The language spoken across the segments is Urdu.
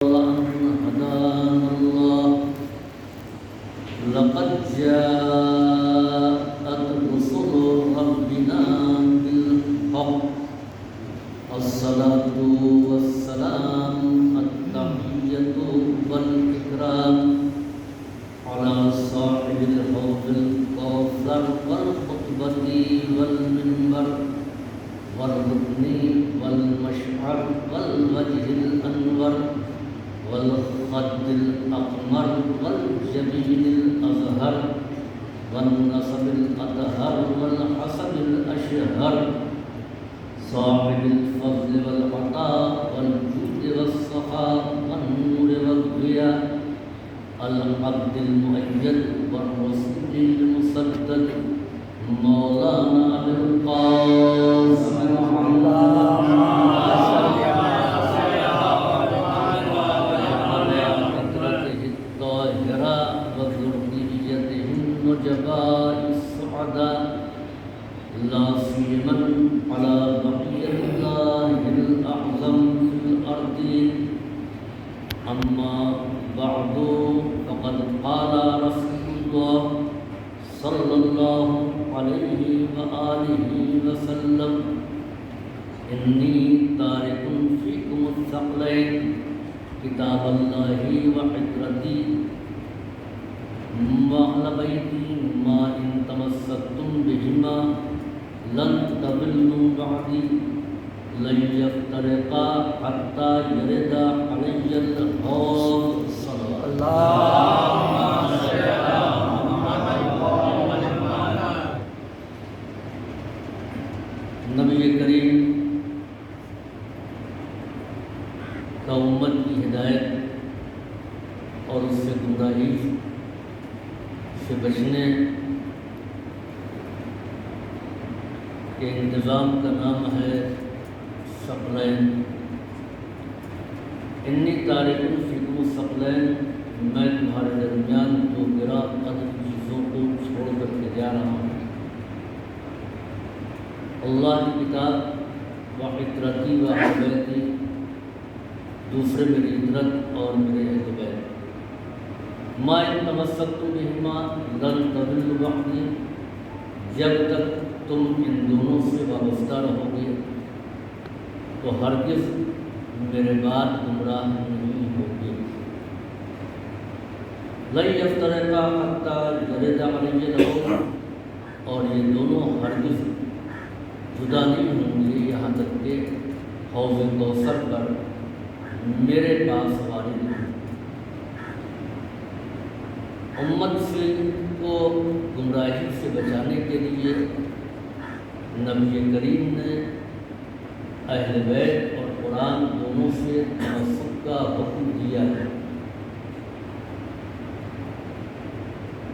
هدانا الله لقد جاءت رسل ربنا بالحق الصلاة والسلام التحية والإكرام على صاحب الحوض الكوثر والخطبة والمنبر والركن والمشعر والوجه الأنور والخد الأقمر والجبين الأزهر والنصب الأطهر والحسب الأشهر صاحب الفضل والعطاء والجود والسخاء والنور والضياء العبد المؤيد والرسول المسدد مولانا أبي القاسم نجباء السعداء لا سيما على بقية الله الأعظم في الأرضين أما بعد فقد قال رسول الله صلى الله عليه وآله وسلم إني تارك فيكم الثقلين كتاب الله وعترتي وأهل بيتي ما إن تمسكتم بهما لن تضلوا بعدي لن يفترقا حتى يرد علي الحوض صلى الله نبی کریم کا امت کی ہدایت اور اس سے گمراہی سے بچنے کے انتظام کا نام ہے ثقلین۔ انی تارک فیکم الثقلین، میں تمہارے درمیان دو گراں قدر چیزوں کو چھوڑ کر کے جا رہا ہوں، اللہ کی کتاب و عترتی و اہل بیتی، دوسرے میری عترت اور میرے اہل بیت۔ ما ان تمسکتم بہما لن تضلوا بعدی، جب تک تم ان دونوں سے وابستہ رہو گے تو ہرگز میرے بعد گمراہ نہیں ہوگے۔ لن یفترقا حتی یرد علی الحوض، اور یہ دونوں ہرگز جدا نہیں ہوں گے یہاں تک کہ حوض کوثر پر میرے پاس وارد ہوں۔ امت سے کو گمراہی سے بچانے کے لیے نبی کریم نے اہل بیت اور قرآن دونوں سے تمسک کا حکم دیا ہے۔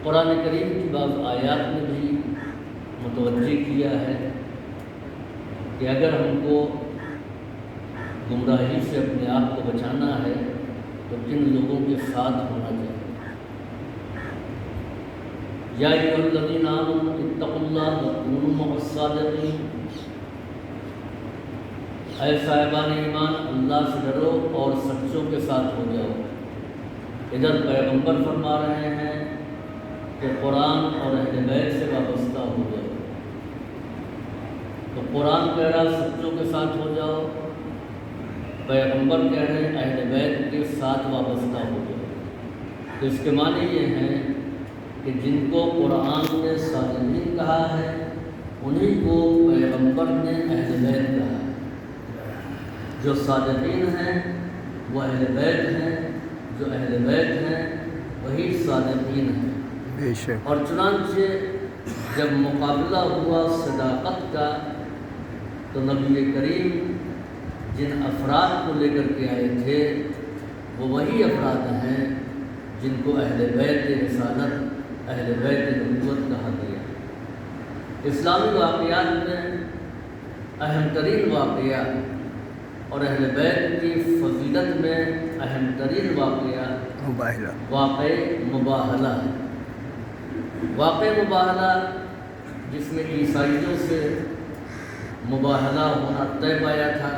قرآن کریم کی بعض آیات نے بھی متوجہ کیا ہے کہ اگر ہم کو گمراہی سے اپنے آپ کو بچانا ہے تو کن لوگوں کے ساتھ ہونا چاہیے۔ یا ایھا الذین آمنوا اتقوا اللہ وکونوا مع الصادقین، اے صاحبان ایمان اللہ سے ڈرو اور سچوں کے ساتھ ہو جاؤ۔ ادھر پیغمبر فرما رہے ہیں کہ قرآن اور اہل بیت سے وابستہ ہو جاؤ، تو قرآن کہہ رہا سچوں کے ساتھ ہو جاؤ، پیغمبر کہہ رہے ہیں اہل بیت کے ساتھ وابستہ ہو جاؤ۔ تو اس کے معنی یہ ہیں کہ جن کو قرآن نے صادقین کہا ہے انہی کو پیغمبر نے اہل بیت کہا ہے۔ جو صادقین ہیں وہ اہل بیت ہیں، جو اہل بیت ہیں وہی صادقین ہیں۔ اور چنانچہ جب مقابلہ ہوا صداقت کا تو نبی کریم جن افراد کو لے کر کے آئے تھے وہ وہی افراد ہیں جن کو اہل بیت رسالت، اہل بیت نبوت کہا گیا۔ اسلامی واقعات میں اہم ترین واقعہ اور اہل بیت کی فضیلت میں اہم ترین واقعہ واقع مباہلہ ہے۔ واقع مباہلہ جس میں عیسائیوں سے مباہلہ ہونا طے پایا تھا،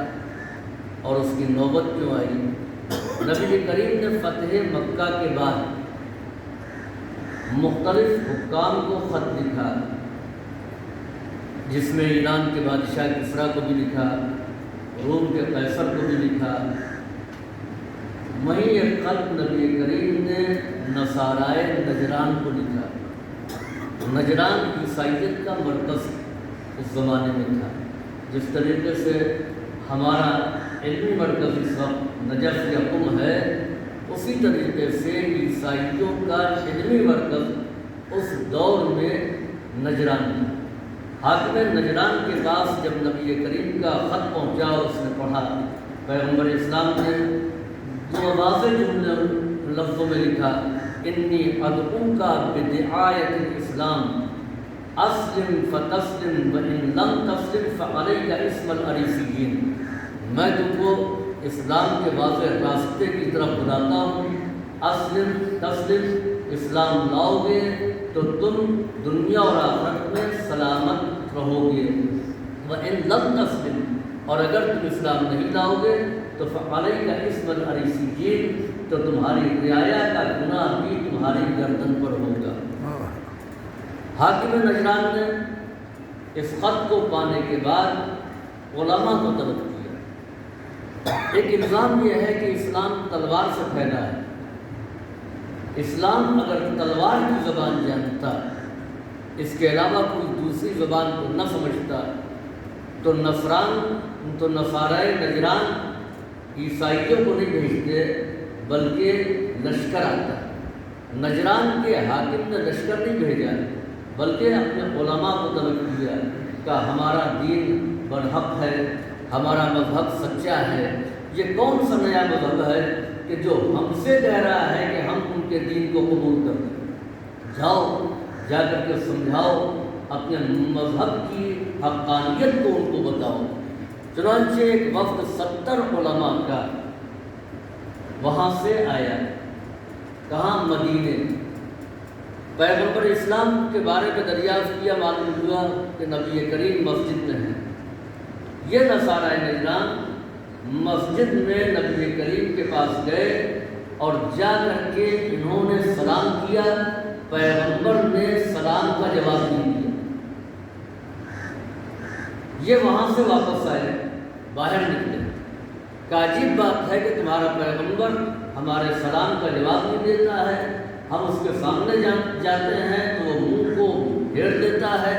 اور اس کی نوبت کیوں آئی نبی کریم نے فتح مکہ کے بعد مختلف حکام کو خط لکھا، جس میں ایران کے بادشاہ کسریٰ کو بھی لکھا، روم کے قیصر کو بھی لکھا۔ وہیں ایک خط نبی کریم نے نصارائے نجران کو لکھا۔ نجران عیسائیت کا مرکز اس زمانے میں تھا، جس طریقے سے ہمارا علمی مرکز اس وقت نجف یا قم ہے، اسی طریقے سے عیسائیوں کا علمی مرکز اس دور میں نجران تھا۔ حاکم نجران کے پاس جب نبی کریم کا خط پہنچا اور اس نے پڑھا، پیغمبر اسلام نے دو واضح جملے لفظوں میں لکھا، انی ادعوک بدعایت الاسلام اسلم فتسلم وان لم تسلم فعلیک اسم العریسیین۔ میں تم کو اسلام کے واضح راستے کی طرف بلاتا ہوں، اسلم تسلم، اسلام لاؤ گے تو تم دنیا اور آخرت میں سلامت رہو گے، وَإِن لَمْ تَسْلِمْ، اور اگر تم اسلام نہیں لاؤ گے تو فَعَلَيْكَ اسْمَ الْعَرِيسِيِّينَ، تو تمہاری رعایا کا گناہ بھی تمہاری گردن پر ہوگا۔ حاکم نجران نے اس خط کو پانے کے بعد علماء کو طلب کیا۔ ایک الزام یہ ہے کہ اسلام تلوار سے پھیلا ہے۔ اسلام اگر تلوار کی زبان جانتا، اس کے علاوہ کوئی دوسری زبان کو نہ سمجھتا، تو نصارائے نجران عیسائیوں کو نہیں بھیجتے بلکہ لشکر آتا۔ نجران کے حاکم نے لشکر نہیں بھیجا بلکہ اپنے علماء کو طلب کیا کہ ہمارا دین برحق ہے، ہمارا مذہب سچا ہے، یہ کون سا نیا مذہب ہے کہ جو ہم سے کہہ رہا ہے کہ ہم ان کے دین کو قبول کر لیں؟ جاؤ، جا کر کے سمجھاؤ، اپنے مذہب کی حقانیت کو ان کو بتاؤ۔ چنانچہ ایک وفد 70 علماء کا وہاں سے آیا، کہاں؟ مدینے۔ پیغمبر اسلام کے بارے میں دریافت کیا، معلوم ہوا کہ نبی کریم مسجد میں ہیں۔ یہ نصارائے نجران مسجد میں نبی کریم کے پاس گئے اور جا کر کے انہوں نے سلام کیا، پیغمبر نے سلام کا جواب نہیں دیا۔ یہ وہاں سے واپس آئے، باہر نکلے، کہ عجیب بات ہے کہ تمہارا پیغمبر ہمارے سلام کا جواب نہیں دیتا ہے، ہم اس کے سامنے جاتے ہیں تو وہ منہ کو پھیر دیتا ہے،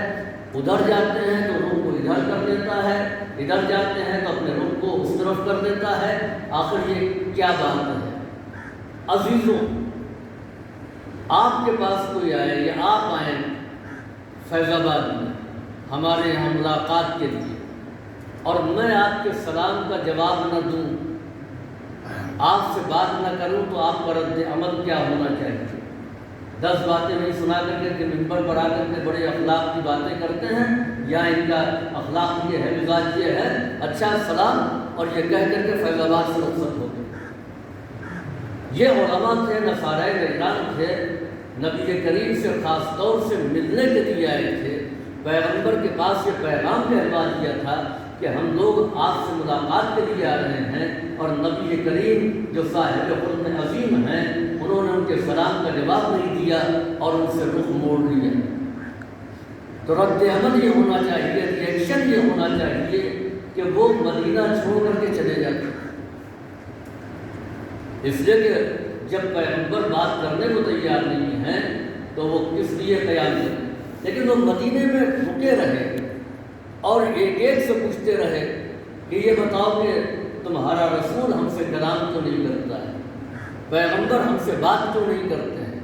ادھر جاتے ہیں تو منہ کو ادھر کر دیتا ہے، ادھر جاتے ہیں تو اپنے رخ کو اس طرف کر دیتا ہے، آخر یہ کیا بات ہے؟ عزیزوں، آپ کے پاس کوئی آئے یا آپ آئیں فیض آباد میں ہمارے یہاں ملاقات کے لیے، اور میں آپ کے سلام کا جواب نہ دوں، آپ سے بات نہ کروں، تو آپ کا رد عمل کیا ہونا چاہیے؟ 10 باتیں نہیں سنا کر کے ممبر پر آ کر کے بڑے اخلاق کی باتیں کرتے ہیں، یا ان کا اخلاق یہ ہے، مزاج یہ ہے، اچھا سلام، اور یہ کہہ کر کے فیض آباد سے رخصت ہو گئے۔ یہ علماء تھے، نصارائے نجران تھے، نبی کریم سے خاص طور سے ملنے کے لیے آئے تھے۔ پیغمبر کے پاس یہ پیغام کہوا دیا تھا کہ ہم لوگ آپ سے ملاقات کے لیے آ رہے ہیں، اور نبی کریم جو صاحب خلق عظیم ہیں، انہوں نے ان کے سلام کا جواب نہیں دیا اور ان سے رخ موڑ لیا۔ تو رد عمل یہ ہونا چاہیے، ریئیکشن یہ ہونا چاہیے کہ وہ مدینہ چھوڑ کر کے چلے جاتے، اس لیے کہ جب پیغمبر بات کرنے کو تیار نہیں ہیں تو وہ کس لیے قیام کریں؟ لیکن وہ مدینے میں رکے رہے اور ایک ایک سے پوچھتے رہے کہ یہ بتاؤ کہ تمہارا رسول ہم سے کلام کیوں نہیں کرتا ہے، پیغمبر ہم سے بات کیوں نہیں کرتے ہیں؟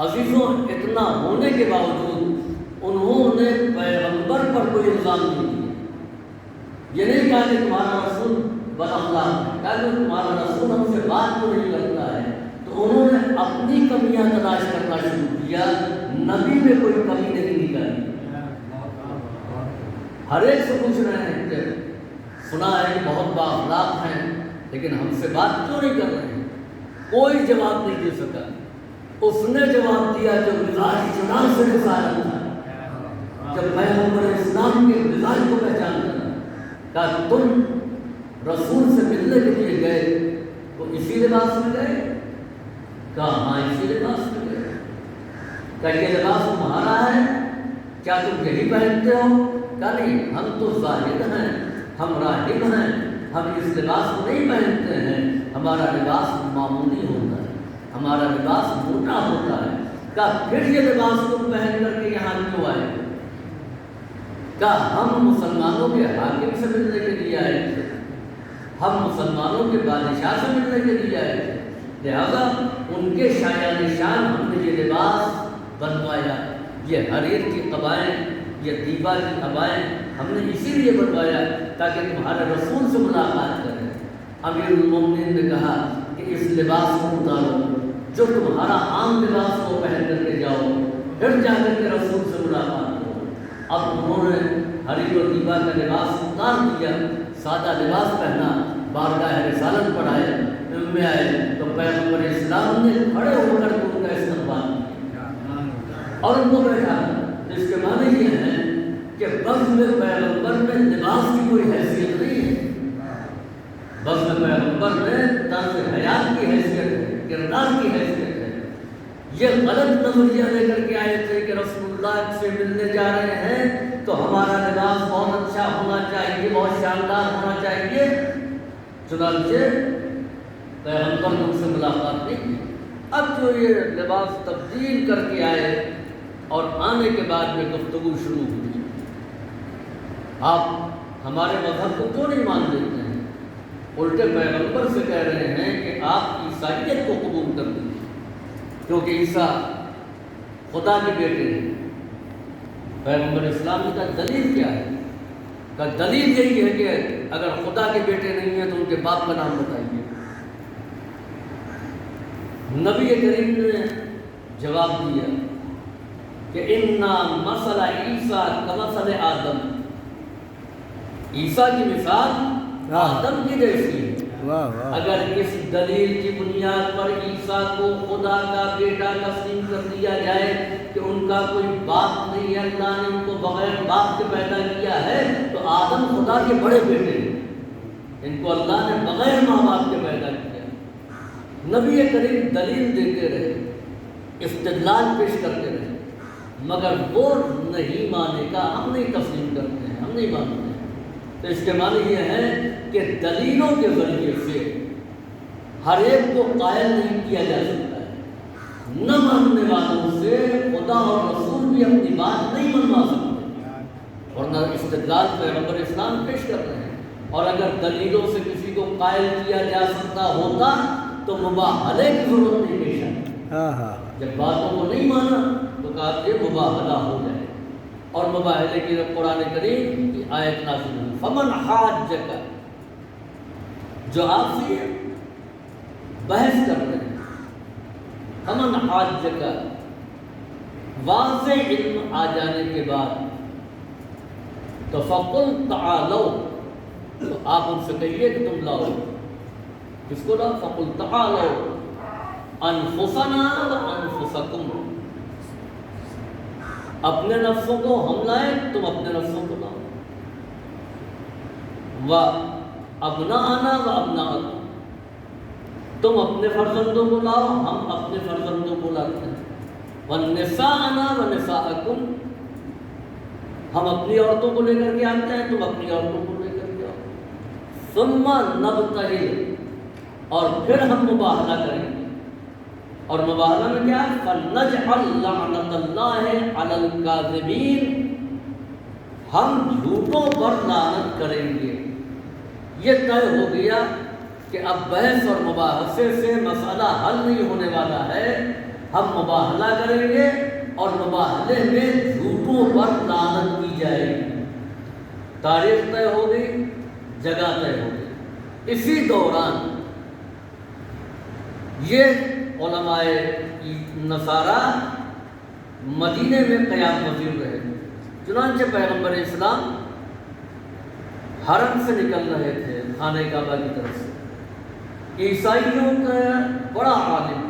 عزیزوں، اتنا ہونے کے باوجود انہوں نے پیغمبر پر کوئی الزام نہیں دیا۔ یہ نہیں کہا کہ تمہارا رسول بد اخلاق ہے، کہا کہ تمہارا رسول ہم سے بات کیوں نہیں کرتا ہے۔ تو انہوں نے اپنی کمیاں تلاش کرنا شروع کیا، نبی میں کوئی کمی نہیں نکالی۔ ہر ایک سے پوچھ رہے ہیں کہ سنا ہے کہ بہت بااخلاق ہیں، لیکن ہم سے بات کیوں نہیں کر رہے ہیں؟ کوئی جواب نہیں دے سکا۔ اس نے جواب دیا جو مزاج چنان سے نثارا تھا، جب پیغمبر اسلام کے مزاج کو پہچان کرا، کہ تم رسول سے ملنے کے لیے گئے وہ اسی لباس میں گئے؟ کہا ہاں اسی لباس میں گئے۔ کہا یہ لباس تمہارا ہے، کیا تم یہی پہنتے ہو؟ کہا نہیں، ہم تو زاہد ہیں، ہم راہب ہیں، ہم اس لباس کو نہیں پہنتے ہیں، ہمارا لباس معمولی ہوتا ہے، ہمارا لباس موٹا ہوتا ہے۔ کہا پھر یہ لباس تم پہن کر کے یہاں کیوں آئے؟ کہا ہم مسلمانوں کے حاکم سے ملنے کے لیے آئے تھے، ہم مسلمانوں کے بادشاہ سے ملنے کے لیے آئے تھے، لہذا ان کے شایان شان ہم نے یہ لباس بنوایا، یہ حریر کی قبائیں، یہ دیبا کی قبائیں ہم نے اسی لیے بنوایا تاکہ تمہارے رسول سے ملاقات کریں۔ امیر المومنین نے کہا کہ اس لباس کو اتارو، جو تمہارا عام لباس کو پہن کر کے جاؤ، پھر جا کر کے رسول سے ملاقات کرو۔ اب انہوں نے حریر و دیبا کا لباس اتار دیا، سادہ لباس پہنا، بارگاہ رسالت پڑھائے میں آئے تو پیغمبر اسلام نے کھڑے ہو کر ان کا استقبال کیا اور ان کو بیٹھا۔ اس کے معنی یہ ہے کہ بزم پیغمبر میں لباس کی کوئی حیثیت نہیں ہے، بزم پیغمبر میں طرز حیات کی حیثیت ہے، کردار کی حیثیت ہے۔ یہ غلط نظریہ لے کر کے آئے تھے کہ رسول اللہ سے ملنے جا رہے ہیں تو ہمارا لباس بہت اچھا ہونا چاہیے، بہت شاندار ہونا چاہیے، چنانچہ پیغمبر نے ان سے ملاقات نہیں کی۔ اب جو یہ لباس تبدیل کر کے آئے اور آنے کے بعد میں گفتگو شروع ہوئی، آپ ہمارے مذہب کو کیوں نہیں مان لیتے ہیں؟ الٹے پیغمبر سے کہہ رہے ہیں کہ آپ عیسائیت کو قبول کر دیجیے، کیونکہ عیسیٰ خدا کے بیٹے ہیں۔ پیغمبر اسلام کا دلیل کیا ہے؟ کا دلیل یہی ہے کہ اگر خدا کے بیٹے نہیں ہیں تو ان کے باپ کا نام بتائیے۔ نبی کریم نے جواب دیا کہ اِنَّا مَثَلَ عیسیٰ کَمَثَلِ آدم، عیسیٰ کی مثال آدم کی جیسی ہے۔ اگر اس دلیل کی بنیاد پر عیسیٰ کو خدا کا بیٹا تسلیم کر دیا جائے کہ ان کا کوئی باپ نہیں ہے، اللہ نے ان کو بغیر باپ کے پیدا کیا ہے، تو آدم خدا کے بڑے بیٹے ہیں، ان کو اللہ نے بغیر ماں باپ کے پیدا کیا۔ نبی کریم دلیل دیتے رہے، استدلال پیش کرتے رہے، مگر وہ نہیں مانے گا، ہم نہیں تسلیم کرتے ہیں، ہم نہیں مانتے ہیں۔ تو اس کے معنی یہ ہے کہ دلیلوں کے ذریعے سے ہر ایک کو قائل نہیں کیا جا سکتا ہے۔ نہ ماننے والوں سے خدا اور رسول بھی اپنی بات نہیں منوا سکتے، اور نہ استدلال پیغمبر اسلام پیش کر رہے ہیں۔ اور اگر دلیلوں سے کسی کو قائل کیا جا سکتا ہوتا تو مباہلے کی ضرورت نہیں پیش آئی۔ جب باتوں کو نہیں مانا تو کہا کہ مباہلہ ہو جائے، اور مباہلے کی قرآن کریم کی آیت نازل ہوئی، فمن حاجک، جو آپ سے بحث کر رہے ہیں، فمن حاجک، واضح علم آ جانے کے بعد تو فقل تعالوا، تو آپ ان سے کہیے کہ تم لاؤ، کس کو لاؤ؟ فقل تعالوا انفسنا وانفسکم، اپنے نفسوں کو ہم لائیں، تم اپنے نفسوں کو لاؤ، وابناءنا وابناءکم، تم اپنے فرزندوں کو لاؤ، ہم اپنے فرزندوں کو لاتے ہیں، ونساءنا ونساءکم، ہم اپنی عورتوں کو لے کر کے آتے ہیں، تم اپنی عورتوں کو لے کر کے آؤ، ثم نبتہل، اور پھر ہم مباہلہ کریں گے۔ اور مباہلہ میں کیا ہے؟ فَلْنَجْعَلْ لَعْنَةَ اللَّهِ عَلَى الْكَاذِبِينَ، ہم جھوٹوں پر لعنت کریں گے۔ یہ طے ہو گیا کہ اب بحث اور مباحثے سے مسئلہ حل نہیں ہونے والا ہے، ہم مباہلہ کریں گے اور مباہلے میں جھوٹوں پر لعنت کی جائے گی۔ تاریخ طے ہو گئی، جگہ طے ہو گئی۔ اسی دوران یہ علماء نصارہ مدینے میں قیام پذیر رہے، چنانچہ پیغمبر اسلام حرم سے نکل رہے تھے خانہ کعبہ کی طرف سے، عیسائیوں کا بڑا عالم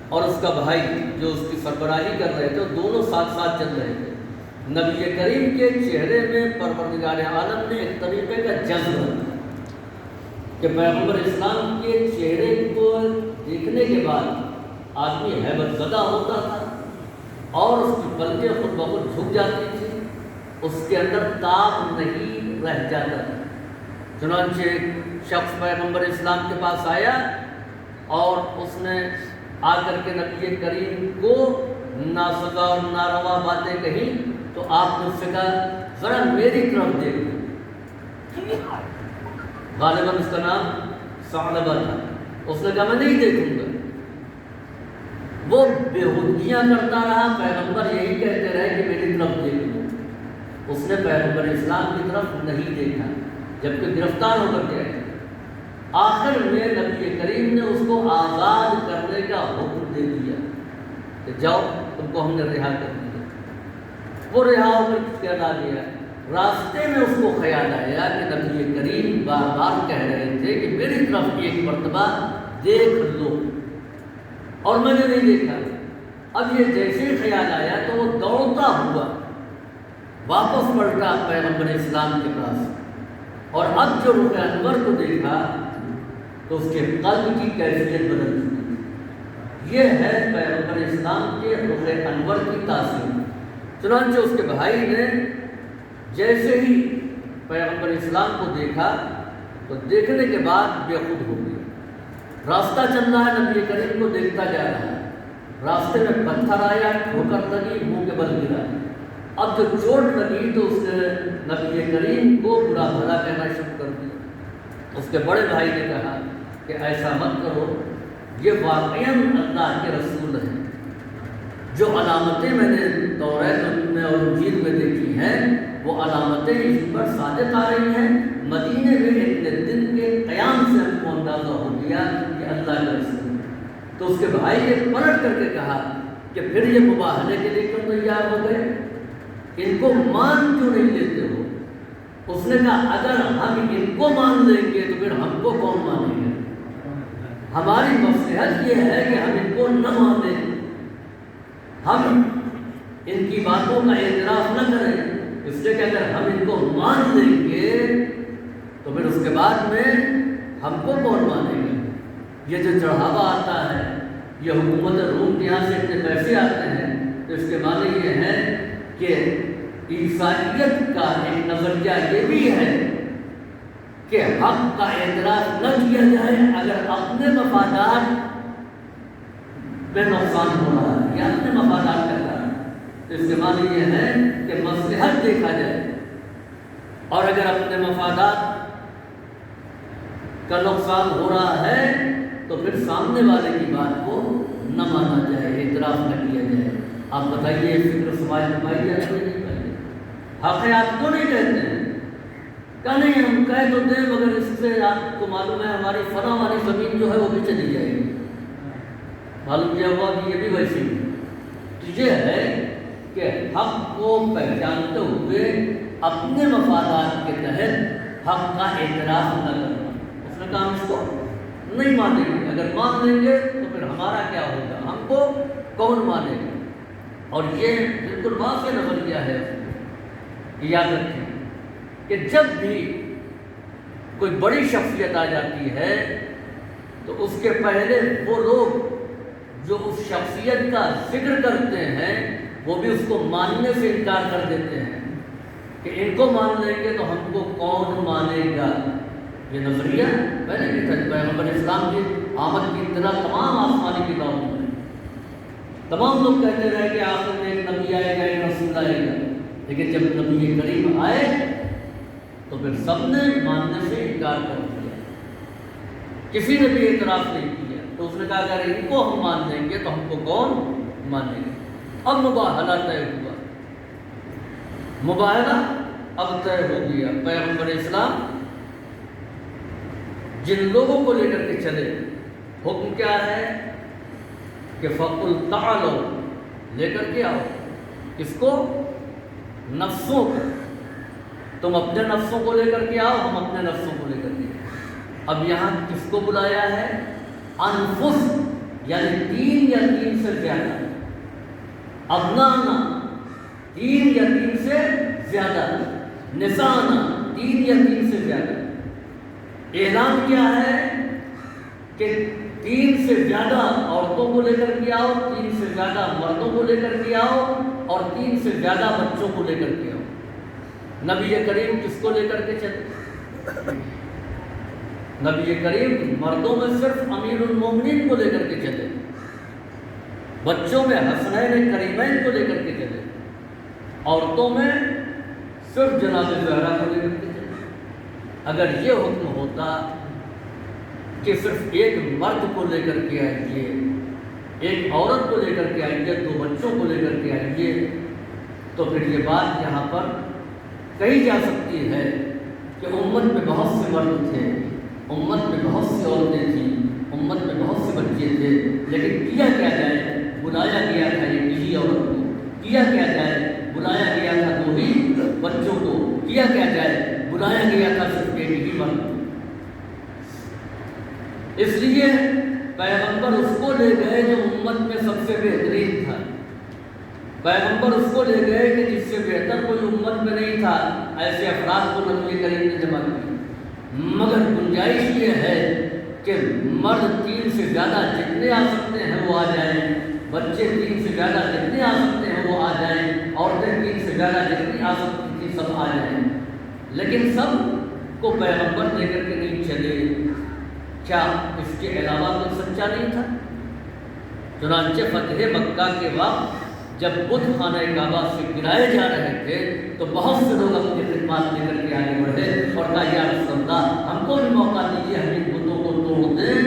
اور اس کا بھائی جو اس کی سربراہی کر رہے تھے، دونوں ساتھ ساتھ چل رہے تھے۔ نبی کریم کے چہرے میں پروردگار عالم نے ایک طریقے کا جذب کہ پیغمبر اسلام کے چہرے کو دیکھنے کے بعد آدمی ہیبت زدہ ہوتا تھا اور اس کی پلکیں خود بخود جھک جاتی تھی، اس کے اندر تاب نہیں رہ جاتا تھا۔ چنانچہ ایک شخص پیغمبر اسلام کے پاس آیا اور اس نے آ کر کے نبی کریم کو ناسزا اور ناروا باتیں کہیں، تو آپ نے اس سے کہا ذرا میری طرف دیکھو۔ غالباً اس کا نام ثعلبہ تھا۔ اس نے کہا میں نہیں دیکھوں گا۔ وہ بےہودگیاں کرتا رہا، پیغمبر یہی کہتے رہے کہ میری طرف دیکھو۔ اس نے پیغمبر اسلام کی طرف نہیں دیکھا، جبکہ گرفتار ہو کر گیا۔ آخر میں نبی کریم نے اس کو آزاد کرنے کا حکم دے دیا کہ جاؤ تم کو ہم نے رہا کر دیا۔ وہ رہا ہو کر چلا گیا۔ راستے میں اس کو خیال آیا کہ نبی کریم بار بار کہہ رہے تھے کہ میری طرف ایک مرتبہ دیکھ لو، اور میں نے نہیں دیکھا۔ اب یہ جیسے ہی خیال آیا تو وہ دوڑتا ہوا واپس پلٹا پیغمبر اسلام کے پاس، اور اب جو رخ انور کو دیکھا تو اس کے قلب کی کیفیت بدل چکی۔ یہ ہے پیغمبر اسلام کے رخ انور کی تاثیر۔ چنانچہ اس کے بھائی نے جیسے ہی پیغمبر اسلام کو دیکھا تو دیکھنے کے بعد بے خود ہو گیا۔ راستہ چل رہا ہے، نبی کریم کو دیکھتا جا رہا ہے۔ راستے میں پتھر آیا، ٹھوکر لگی، منہ کے بل گرا۔ اب جو چوٹ لگی تو اس نے نبی کریم کو برا بھلا کہنا شروع کر دیا۔ اس کے بڑے بھائی نے کہا کہ ایسا مت کرو، یہ واقعاً اللہ کے رسول ہیں۔ جو علامتیں میں نے توریت میں اور انجیل میں دیکھی ہیں وہ علامتیں اس پر صادق آ رہی ہیں۔ مدینے میں اتنے دن کے قیام سے ہم کو اندازہ ہو گیا کہ اللہ کا رسول ہے۔ تو اس کے بھائی نے پلٹ کر کے کہا کہ پھر یہ مباہلے کے لیے کیوں تیار ہو گئے؟ ان کو مان کیوں نہیں لیتے ہو؟ اس نے کہا اگر ہم ان کو مان لیں گے تو پھر ہم کو کون مانیں گے؟ ہماری مصلحت یہ ہے کہ ہم ان کو نہ مانیں، ہم ان کی باتوں کا اعتراف نہ کریں، اس لیے کہ اگر ہم ان کو مان لیں گے تو پھر اس کے بعد میں ہم کو کون مانیں گے؟ یہ جو چڑھاوا آتا ہے، یہ حکومت روم کے یہاں سے اتنے پیسے آتے ہیں، تو اس کے معنی یہ ہے کہ عیسائیت کا ایک نظریہ یہ بھی ہے کہ حق کا اعتراف نہ کیا جائے اگر اپنے مفادات میں نقصان ہو رہا ہے یا اپنے مفادات کا رہا ہے۔ تو اس کے معنی یہ ہے کہ مصلحت دیکھا جائے، اور اگر اپنے مفادات کا نقصان ہو رہا ہے تو پھر سامنے والے کی بات کو نہ مانا جائے، اعتراف نہ کیا جائے۔ آپ بتائیے فکر سماج میں پائی جاتی ہے نہیں پائی؟ حق ہے آپ کو نہیں کہتے ہیں، کہ نہیں ہم کہہ تو دیں مگر اس سے آپ کو معلوم ہے ہماری فلاں والی زمین جو ہے وہ بھی چلی جائے گی۔ معلوم کیا ہوا کہ یہ بھی ویسی ہے۔ یہ ہے کہ حق کو پہچانتے ہوئے اپنے مفادات کے تحت حق کا اعتراف نہ کرنا۔ اس نے کہا ہم اس کو نہیں مانیں گے، اگر مان لیں گے تو پھر ہمارا کیا ہوگا، ہم کو کون مانے گا؟ اور یہ بالکل واضح نظریہ ہے۔ یاد رکھیں کہ جب بھی کوئی بڑی شخصیت آ جاتی ہے تو اس کے پہلے وہ لوگ جو اس شخصیت کا ذکر کرتے ہیں وہ بھی اس کو ماننے سے انکار کر دیتے ہیں کہ ان کو مان لیں گے تو ہم کو کون مانے گا۔ یہ نظریہ پہلے بھی تھا۔ پیغمبر اسلام کی آمد کی اطلاع تمام آسمانی کتابوں میں، تمام لوگ کہتے رہے کہ آخر میں ایک نبی آئے گا، ایک رسول آئے گا، لیکن جب نبی کریم آئے تو پھر سب نے ماننے سے انکار کر دیا، کسی نے بھی اعتراف نہیں کیا۔ تو اس نے کہا اگر ان کو ہم مان لیں گے تو ہم کو کون مانیں گے؟ اب مباہلہ طے ہوا، مباہلہ اب طے ہو گیا۔ پیغمبر اسلام جن لوگوں کو لے کر کے چلے، حکم کیا ہے کہ فَقُلْ تَعَالَوْا، لے کر کے آؤ، کس کو؟ نفسوں کو۔ تم اپنے نفسوں کو لے کر کے آؤ، ہم اپنے نفسوں کو لے کر کے آؤ۔ اب یہاں کس کو بلایا ہے؟ انفس، یعنی 3 یا 3 سے زیادہ، ابنانا 3 یا 3 سے زیادہ، نسانا 3 یا 3 سے زیادہ۔ اعلان کیا ہے کہ 3 سے زیادہ عورتوں کو لے کر کے آؤ، 3 سے زیادہ مردوں کو لے کر کے آؤ، اور 3 سے زیادہ بچوں کو لے کر کے آؤ۔ نبی کریم کس کو لے کر کے چلے؟ نبی کریم مردوں میں صرف امیر المومنین کو لے کر کے چلے، بچوں میں حسنین کریمین کو لے کر کے چلے، عورتوں میں صرف جناب زہرا کو لے کر کے چلے۔ اگر یہ حکم ہوتا کہ صرف ایک مرد کو لے کر کے آئیے، ایک عورت کو لے کر کے آئیے، 2 بچوں کو لے کر کے آئیے، تو پھر یہ بات یہاں پر کہی جا سکتی ہے کہ امت میں بہت سے مرد تھے، امت میں بہت سی عورتیں تھیں، امت میں بہت سے بچے تھے، لیکن کیا کیا جائے؟ بلایا گیا تھا ایک ہی عورت کو، کیا کیا جائے؟ بلایا گیا تھا 2 ہی بچوں کو، کیا کیا جائے؟ بلایا گیا تھا صرف ایک ہی مرد کو۔ اس لیے پیغمبر اس کو لے گئے جو امت میں سب سے بہترین تھا، پیغمبر اس کو لے گئے کہ جس سے بہتر کوئی امت میں نہیں تھا۔ ایسے افراد کو نبی کریم نے جمع کیا، مگر گنجائش یہ ہے کہ مرد 3 سے زیادہ جتنے آ سکتے ہیں وہ آ جائیں، بچے 3 سے زیادہ جتنے آ سکتے ہیں وہ آ جائیں، عورتیں 3 سے زیادہ جتنی آ سکتی تھیں سب آ جائیں، لیکن سب کو پیغمبر لے کر کے نہیں چلے۔ کیا اس کے علاوہ کوئی سچا نہیں تھا؟ چنانچہ فتح مکہ کے وقت جب بت خانہ کعبہ سے گرائے جا رہے تھے تو بہت سے لوگ اپنی خدمات لے کر کے آگے بڑھے اور کہا یا رسول اللہ ہم کو بھی موقع دیجیے، ہم ان بتوں کو توڑ دیں۔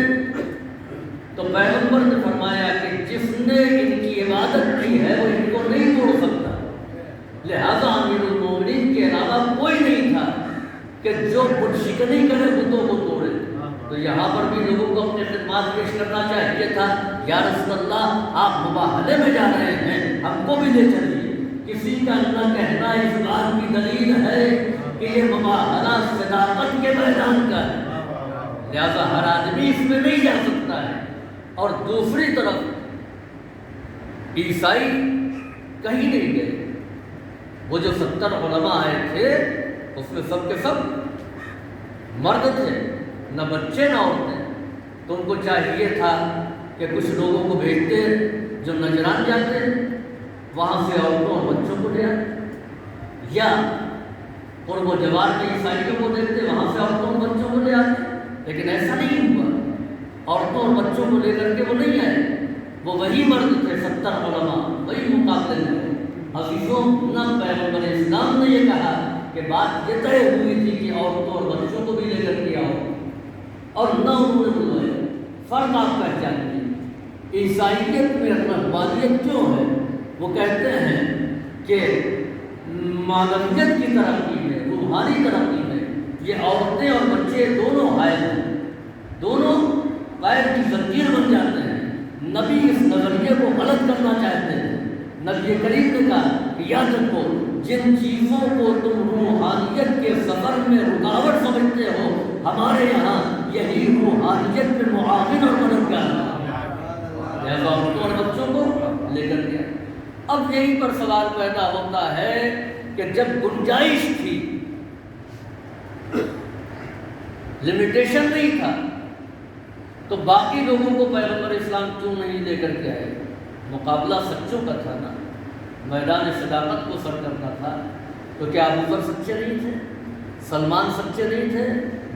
تو پیغمبر نے فرمایا کہ جس نے ان کی عبادت کی ہے وہ ان کو نہیں توڑ سکتا، لہذا امیر المومنین کے علاوہ کوئی نہیں تھا کہ جو بت شکنی کرے بتوں کو توڑے۔ تو یہاں پر بھی لوگوں کو اپنے خدمات پیش کرنا چاہیے تھا، یا رسول اللہ آپ مباہلے میں جا رہے ہیں، ہم کو بھی لے چلیے۔ کسی کا نہ کہنا اس بات کی دلیل ہے کہ یہ مباہلہ صداقت کے میدان کا ہے، لہذا ہر آدمی اس میں نہیں جا سکتا ہے۔ اور دوسری طرف عیسائی کہیں نہیں گئے، وہ جو 70 علماء آئے تھے اس میں سب کے سب مرد تھے، نہ بچے نہ عورتیں۔ تو ان کو چاہیے تھا کہ کچھ لوگوں کو بھیجتے جو نجران جاتے وہاں سے عورتوں اور بچوں کو لے آتے، یا قرب و جوار کے عیسائیوں کو دیکھتے وہاں سے عورتوں اور بچوں کو لے آتے، لیکن ایسا نہیں ہوا۔ عورتوں اور بچوں کو لے کر کے وہ نہیں آئے، وہ وہی مرد تھے 70 علماء، وہی مقابلے میں۔ عزیزوں، نہ پیغمبر اسلام نے یہ کہا کہ بات یہ طے ہوئی تھی کہ عورتوں اور بچوں کو بھی لے کر کے آؤ، اور نہ انہوں نے بلوایا۔ فرق آپ پہچان لیجیے، عیسائیت میں رہبانیت کیوں ہے؟ وہ کہتے ہیں کہ معنویت کی ترقی میں، روحانی ترقی میں یہ عورتیں اور بچے دونوں حائل ہیں، دونوں غیر کی زنجیر بن جاتے ہیں۔ نبی اس نظریے کو غلط کرنا چاہتے ہیں۔ نبی کریم نے کہا کہ یاد رکھو جن چیزوں کو تم روحانیت کے سفر میں رکاوٹ سمجھتے ہو، ہمارے یہاں یہی روحانیت میں معاون اور مددگار ہے، لہذا عورتوں اور بچوں کو لے کر کے۔ اب یہیں پر سوال پیدا ہوتا ہے کہ جب گنجائش تھی، لمیٹیشن نہیں تھا، تو باقی لوگوں کو پیغمبر اسلام کیوں نہیں لے کر کے آئے؟ مقابلہ سچوں کا تھا نا، میدان صداقت کو سر کرنا تھا۔ تو کیا ابو بکر سچے نہیں تھے؟ سلمان سچے نہیں تھے؟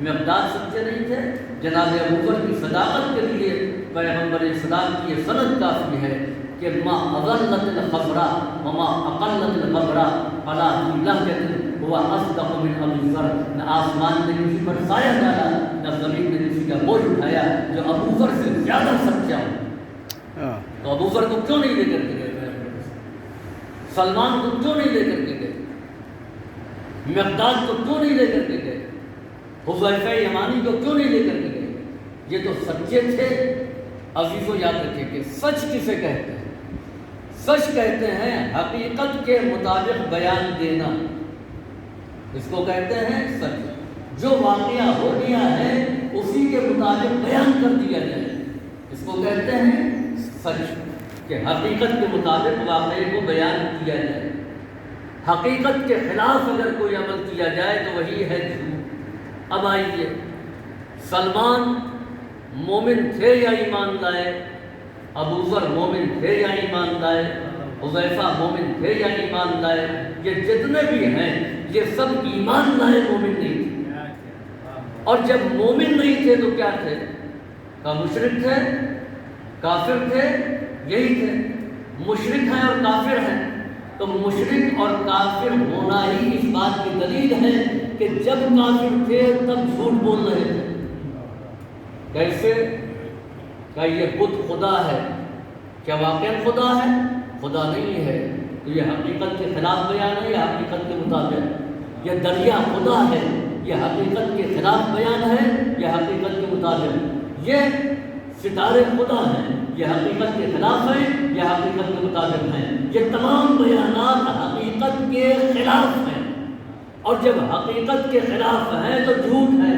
مقداد سچے نہیں تھے؟ جناب ابو بکر کی صداقت کے لیے پیغمبر اسلام کی یہ سند کافی ہے کہ ما اضلت الخبرہ وما اقلت الخبرہ فلا فی لہجۃ ہوا اصدق من ابی ذر۔ نہ آسمان نے کسی پر سایہ ڈالا، نہ زمین نے کسی کا بوجھ اٹھایا جو ابو ذر سے زیادہ سچا ہو۔ تو ابو ذر کو کیوں نہیں لے کر کے گئے؟ سلمان کو کیوں نہیں لے کر کے گئے؟ مقداد کو کیوں نہیں لے کر کے گئے؟ حذیفہ یمانی کو کیوں نہیں لے کر کے گئے؟ یہ تو سچے تھے۔ عزیزو یاد رکھیں کہ سچ کسے کہتے ہیں؟ سچ کہتے ہیں حقیقت کے مطابق بیان دینا، اس کو کہتے ہیں سچ۔ جو واقعہ ہو گیا ہے اسی کے مطابق بیان کر دیا جائے، اس کو کہتے ہیں سچ، کہ حقیقت کے مطابق واقعے کو بیان کیا جائے۔ حقیقت کے خلاف اگر کوئی عمل کیا جائے تو وہی ہے جھوٹ۔ اب آئیے سلمان مومن تھے یا ایمان لائے، ابو ذر مومن تھے یا ایمان لائے، حذیفہ مومن تھے یا ایمان لائے، یہ جتنے بھی ہیں یہ سب ایمان لائے، مومن نہیں تھے۔ اور جب مومن نہیں تھے تو کیا تھے؟ کا مشرک تھے، کافر تھے، یہی تھے۔ مشرک ہیں اور کافر ہیں، تو مشرک اور کافر ہونا ہی اس بات کی دلیل ہے کہ جب کافر تھے تب جھوٹ بول رہے تھے۔ کیسے؟ کہ یہ بت خدا ہے، کیا واقعا خدا ہے؟ خدا نہیں ہے، تو یہ حقیقت کے خلاف بیان ہے یا حقیقت کے مطابق؟ یہ دریا خدا ہے، یہ حقیقت کے خلاف بیان ہے یا حقیقت کے مطابق؟ یہ ستارے خدا ہیں، یہ حقیقت کے خلاف ہیں یا حقیقت کے مطابق ہیں؟ یہ تمام بیانات حقیقت کے خلاف ہیں، اور جب حقیقت کے خلاف ہیں تو جھوٹ ہے۔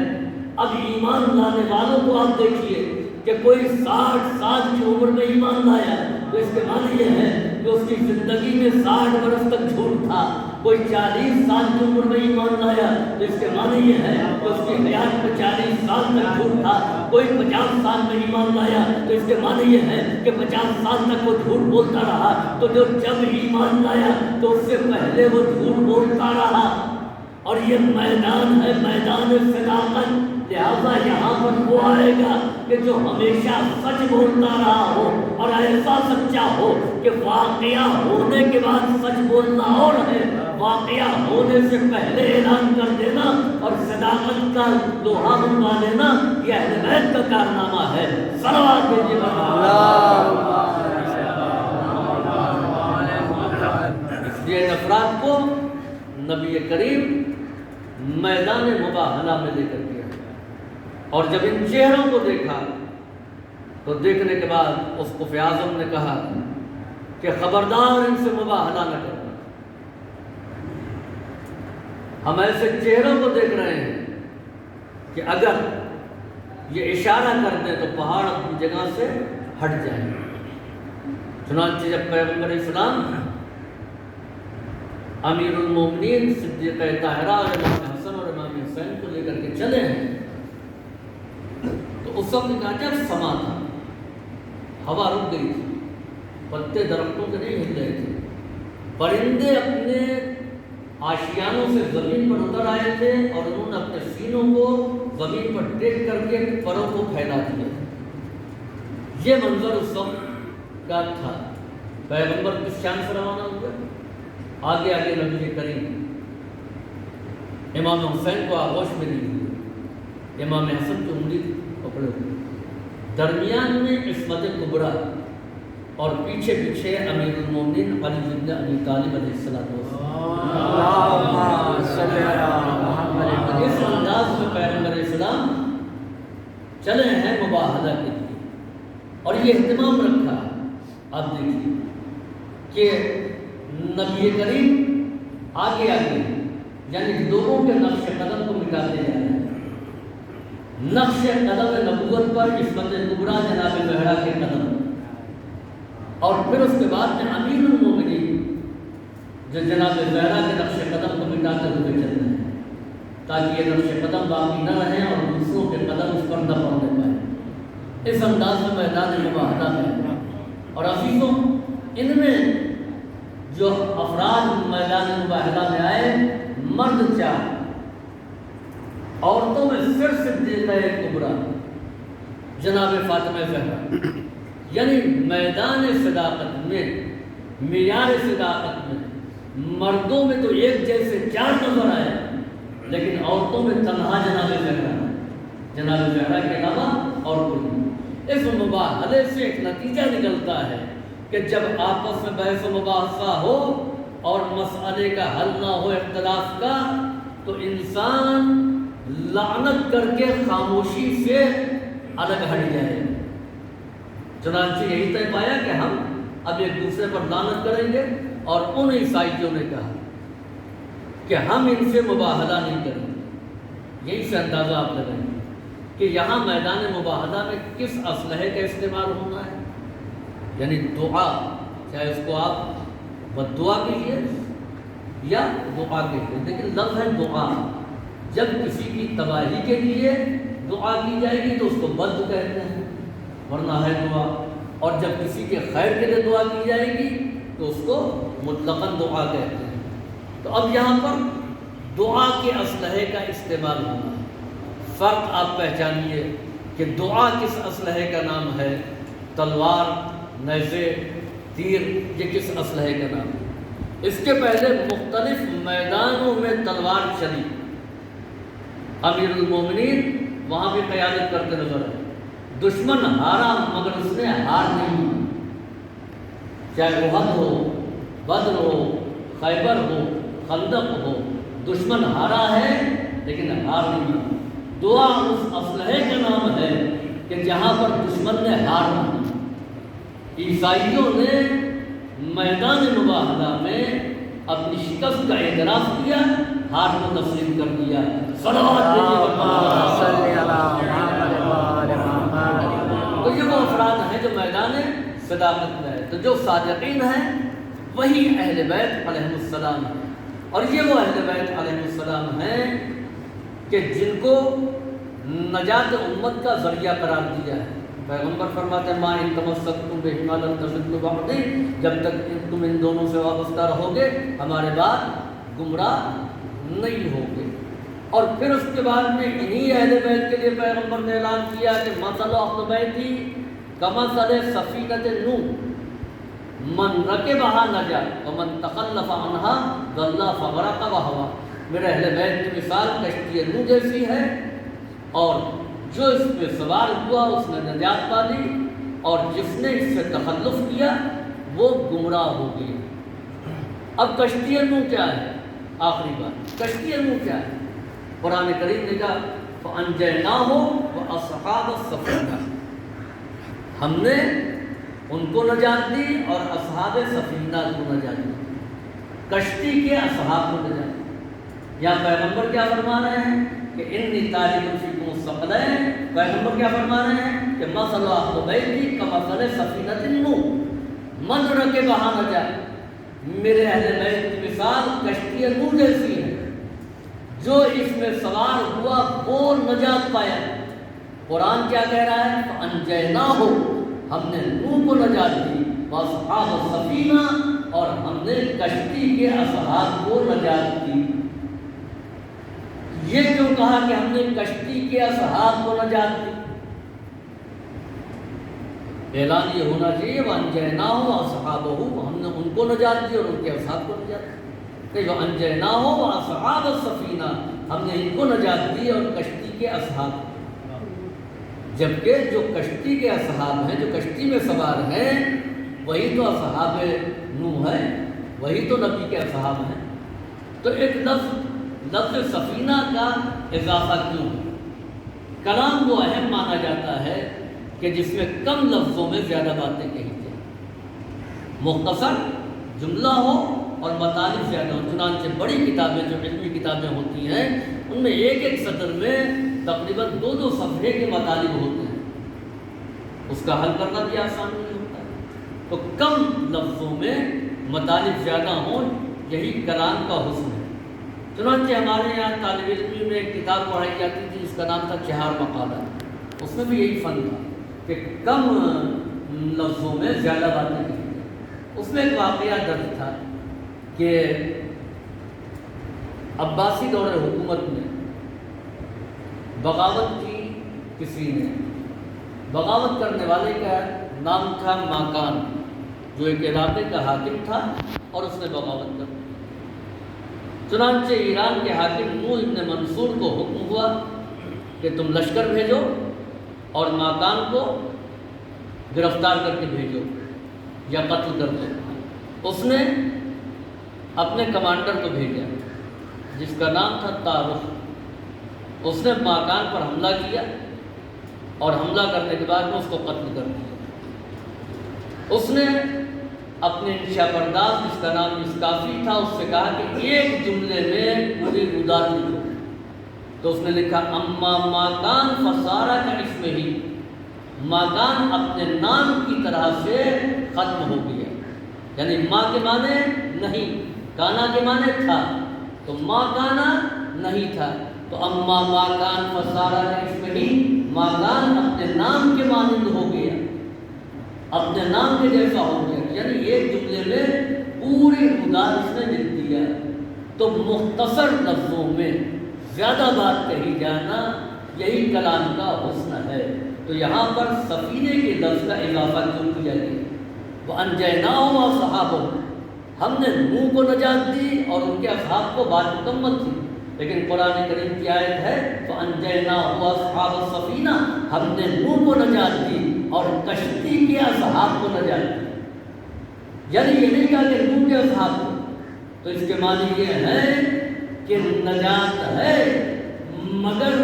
اب ایمان لانے والوں کو آپ دیکھیے کہ کوئی 60 سال کی عمر میں ایمان لایا تو اس کے معنی یہ ہے کہ اس کی زندگی میں 60 برس تک جھوٹ تھا۔ کوئی 40 سال کی عمر میں ایمان لایا تو اس کے معنی یہ ہے کہ اس کی حیات میں 40 سال تک جھوٹ تھا۔ کوئی 50 سال میں ایمان لایا تو اس کے معنی یہ ہے کہ 50 سال تک وہ جھوٹ بولتا رہا، تو جو جب ایمان لایا تو اس سے پہلے وہ جھوٹ بولتا رہا۔ اور یہ میدان ہے، میدان صداقت، لہذا یہاں پر وہ آئے گا کہ جو ہمیشہ سچ بولتا رہا ہو اور ایسا سچا ہو کہ واقعہ ہونے کے بعد سچ بولنا اور ہے، واقعہ ہونے سے پہلے اعلان کر دینا اور صداقت کا لوہا منوا لینا، یہ اہل بیت کا کارنامہ ہے۔ صلوات بھیجیے اس لیے افراد کو نبی کریم میدان مباہلہ میں لے کر گیا، اور جب ان چہروں کو دیکھا تو دیکھنے کے بعد اس خفی اعظم نے کہا کہ خبردار ان سے مباہلہ نہ کرنا۔ ہم ایسے چہروں کو دیکھ رہے ہیں کہ اگر یہ اشارہ کر دیں تو پہاڑ اپنی جگہ سے ہٹ جائیں۔ چنانچہ جب پیغمبر اسلام امیر المومنین صدیقہ طاہرہ اور امام حسن اور امام حسین کو لے کر کے چلے ہیں تو اس وقت کہا جب سما تھا، ہوا رک گئی تھی، پتے درختوں کے نہیں ہل رہے تھے، پرندے اپنے آشیانوں سے زمین پر اتر آئے تھے اور انہوں نے اپنے سینوں کو زمین پر ٹیک کر کے پروں کو پھیلا دیا۔ یہ منظر اس وقت کا تھا۔ پیغمبر کس شان سے روانہ ہوئے؟ آگے آگے نبی کریم امام حسین کو آغوش میں لی ہوئی، امام حسن کی انگلی پکڑے ہوئے، درمیان میں عصمت کبریٰ اور پیچھے پیچھے امیر المومنین علی بن ابی طالب علیہ السلام۔ اس انداز میں پیغمبر اسلام چلے ہیں مباہلہ کے لیے، اور یہ اہتمام رکھا۔ آپ دیکھیے کہ نبی کریم آگے آگے یعنی لوگوں کے نقش قدم کو مٹاتے جا رہے ہیں۔ نقش قدم نبوت پر عصمت کبریٰ جناب زہرا کے قدم، اور پھر اس کے بعد میں امیر المومنین جو جناب زہرا کے نقش قدم کو مٹاتے ہوئے چل رہے ہیں، تاکہ یہ نقش قدم باقی نہ رہے اور دوسروں کے قدم اس پر نہ پڑنے پائے۔ اس انداز میں میدان مباہلہ میں، اور عزیزوں ان میں جو افراد میدان مباہلہ میں آئے، مرد 4، عورتوں میں صرف صدیقہ کبریٰ جناب فاطمہ زہرا، یعنی میدان صداقت میں، معیار صداقت میں مردوں میں تو ایک جیسے 4 نظر آئے، لیکن عورتوں میں تنہا جناب زہرا، جناب زہرا کے علاوہ اور کوئی نہیں۔ اس مباہلے سے ایک نتیجہ نکلتا ہے کہ جب آپس میں بحث و مباحثہ ہو اور مسئلے کا حل نہ ہو اختلاف کا، تو انسان لعنت کر کے خاموشی سے الگ ہٹ جائے۔ چنانچہ یہی طے پایا کہ ہم اب ایک دوسرے پر لعنت کریں گے، اور ان عیسائیوں نے کہا کہ ہم ان سے مباہلہ نہیں کریں گے۔ یہی سے اندازہ آپ لگائیں گے کہ یہاں میدان مباہلہ میں کس اسلحے کا استعمال ہونا ہے، یعنی دعا، چاہے اس کو آپ بد دعا کیجیے یا دعا کیجیے، لیکن لفظ ہے دعا۔ جب کسی کی تباہی کے لیے دعا کی جائے گی تو اس کو بد کہتے ہیں، ورنہ ہے دعا، اور جب کسی کے خیر کے لیے دعا کی جائے گی تو اس کو مطلقاً دعا کہتے ہیں۔ تو اب یہاں پر دعا کے اسلحے کا استعمال ہونا ہے۔ فرق آپ پہچانیے کہ دعا کس اسلحے کا نام ہے، تلوار، نیزے، تیر، یہ کس اسلحے کا نام ہے؟ اس کے پہلے مختلف میدانوں میں تلوار چلی، امیر المومنین وہاں بھی قیادت کرتے نظر آئے، دشمن ہارا مگر اس نے ہار نہیں مانی، چاہے احد ہو، بدر ہو، خیبر ہو، خندق ہو، دشمن ہارا ہے لیکن ہار نہیں مانی۔ دعا اس اسلحے کا نام ہے کہ جہاں پر دشمن نے ہار مانی۔ عیسائیوں نے میدان مباہلہ میں اپنی شکست کا اعتراف کیا، ہار کو تسلیم کر دیا۔ تو یہ وہ افراد ہیں جو میدان صداقت میں ہے۔ تو جو صادقین ہیں وہی اہل بیت علیہ السلام ہیں، اور یہ وہ اہل بیت علیہ السلام ہیں کہ جن کو نجات امت کا ذریعہ قرار دیا ہے۔ پیغمبر فرماتے ہیں ما ان تمسکتم بہما لن تضلوا بعدی، جب تک تم ان دونوں سے وابستہ رہو گے ہمارے بعد گمراہ نہیں ہوگے۔ اور پھر اس کے بعد میں انہی اہل بیت کے لیے پیغمبر نے اعلان کیا کہ مثل اہل بیتی کمثل سفینۃ نوح من رکبہا نجا ومن تخلف عنہا ضل فغرق وہوا۔ میرے اہل بیت کی مثال کشتی نوح جیسی ہے، اور جو اس پہ سوار ہوا اس نے نجات پا لی، اور جس نے اس سے تخلف کیا وہ گمراہ ہو گئی۔ اب کشتی نوح کیا ہے؟ آخری بات، کشتی نوح کیا ہے؟ قرآن کریم نے کہا فَأَنْجَيْنَاهُ وَأَصْحَابَ السَّفِينَةِ، ہم نے ان کو نجات دی اور اصحاب سفینہ کو نجات دی، کشتی کے اصحاب کو نجات دی۔ یا پیغمبر کیا فرما رہے ہیں کہ انی تارک فیکم الثقلین، پیغمبر کیا فرما رہے ہیں کہ مثل اہل بیتی کمثل سفینۃ نوح من رکبہا نجا، میرے اہل بیت کی مثال کشتی نوح جیسی ہے، جو اس میں سوار ہوا وہ نجات پایا۔ قرآن کیا کہہ رہا ہے؟ فَأَنْجَيْنَاهُ، ہم نے نوح کو نجات دی، وَأَصْحَابَ السَّفِینَةِ، اور ہم نے کشتی کے اصحاب کو نجات دی۔ یہ کیوں کہا کہ ہم نے کشتی کے اصحاب کو نجات دی؟ اعلان یہ ہونا چاہیے وَأَنْجَيْنَاهُ وَأَصْحَابَهُ، ہم نے ان کو نجات دی اور ان کے اصحاب کو نجات دی۔ کہ وَأَنْجَيْنَاهُ وَأَصْحَابَ السَّفِینَةِ، ہم نے ان کو نجات دی اور کشتی کے اصحاب کو، جبکہ جو کشتی کے اصحاب ہیں، جو کشتی میں سوار ہیں، وہی تو اصحاب نوح ہیں، وہی تو نبی کے اصحاب ہیں۔ تو ایک لفظ سفینہ کا اضافہ کیوں ہے؟ کلام وہ اہم مانا جاتا ہے کہ جس میں کم لفظوں میں زیادہ باتیں کہی جائیں، مختصر جملہ ہو اور مطالب زیادہ ہو۔ چنانچہ بڑی کتابیں جو علمی کتابیں ہوتی ہیں ان میں ایک ایک سطر میں تقریباً 2 صفحے کے مطالب ہوتے ہیں، اس کا حل کرنا بھی آسان نہیں ہوتا ہے۔ تو کم لفظوں میں مطالب زیادہ ہوں، یہی کلام کا حسن ہے۔ چنانچہ ہمارے یہاں طالب علمی میں ایک کتاب پڑھائی جاتی تھی جس کا نام تھا چہار مقالہ، اس میں بھی یہی فن تھا کہ کم لفظوں میں زیادہ باتیں کی جائیں۔ اس میں ایک واقعہ درج تھا کہ عباسی دور حکومت میں بغاوت کی کسی نے، بغاوت کرنے والے کا نام تھا ماکان، جو ایک علاقے کا حاکم تھا، اور اس نے بغاوت کر دی۔ چنانچہ ایران کے حاکم نوح ابن منصور کو حکم ہوا کہ تم لشکر بھیجو اور ماکان کو گرفتار کر کے بھیجو یا قتل کر دو۔ اس نے اپنے کمانڈر کو بھیجا جس کا نام تھا طارق۔ اس نے ماکان پر حملہ کیا اور حملہ کرنے کے بعد میں اس کو قتل کر دیا۔ اس نے اپنے انشا پرداز جس کا نام اسکافی تھا اس سے کہا کہ ایک جملے میں پوری رودات لکھو، تو اس نے لکھا اما ماکان فسارہ کا اسم ہی، ماکان اپنے نام کی طرح سے ختم ہو گیا، یعنی ماں کے معنی نہیں، کانا کے معنی تھا، تو ماں کانا نہیں تھا، تو اما ماکان فسارا کا اس میں ہی ماکان اپنے نام کے مانند ہو گیا، اپنے نام کے جیسا ہو گیا، یعنی ایک جملے میں پوری گزارش نے لکھ دیا۔ تو مختصر لفظوں میں زیادہ بات کہی جانا یہی کلام کا حسن ہے۔ تو یہاں پر سفینے کے لفظ کا اضافہ کیوں کیا گیا؟ وَأَنْجَيْنَاهُ وَأَصْحَابَهُ، ہم نے نوح کو نجات دی اور ان کے اصحاب کو بات مکمل تھی، لیکن قرآن کریم کی آیت ہے فَأَنْجَيْنَاهُ وَأَصْحَابَ السَّفِينَةِ، ہم نے نوح کو نجات دی اور کشتی کے اصحاب کو نجات دی۔ یعنی یہ نہیں کہا کہ نوح کے اصحاب کو، تو اس کے معنی یہ ہے کہ نجات ہے مگر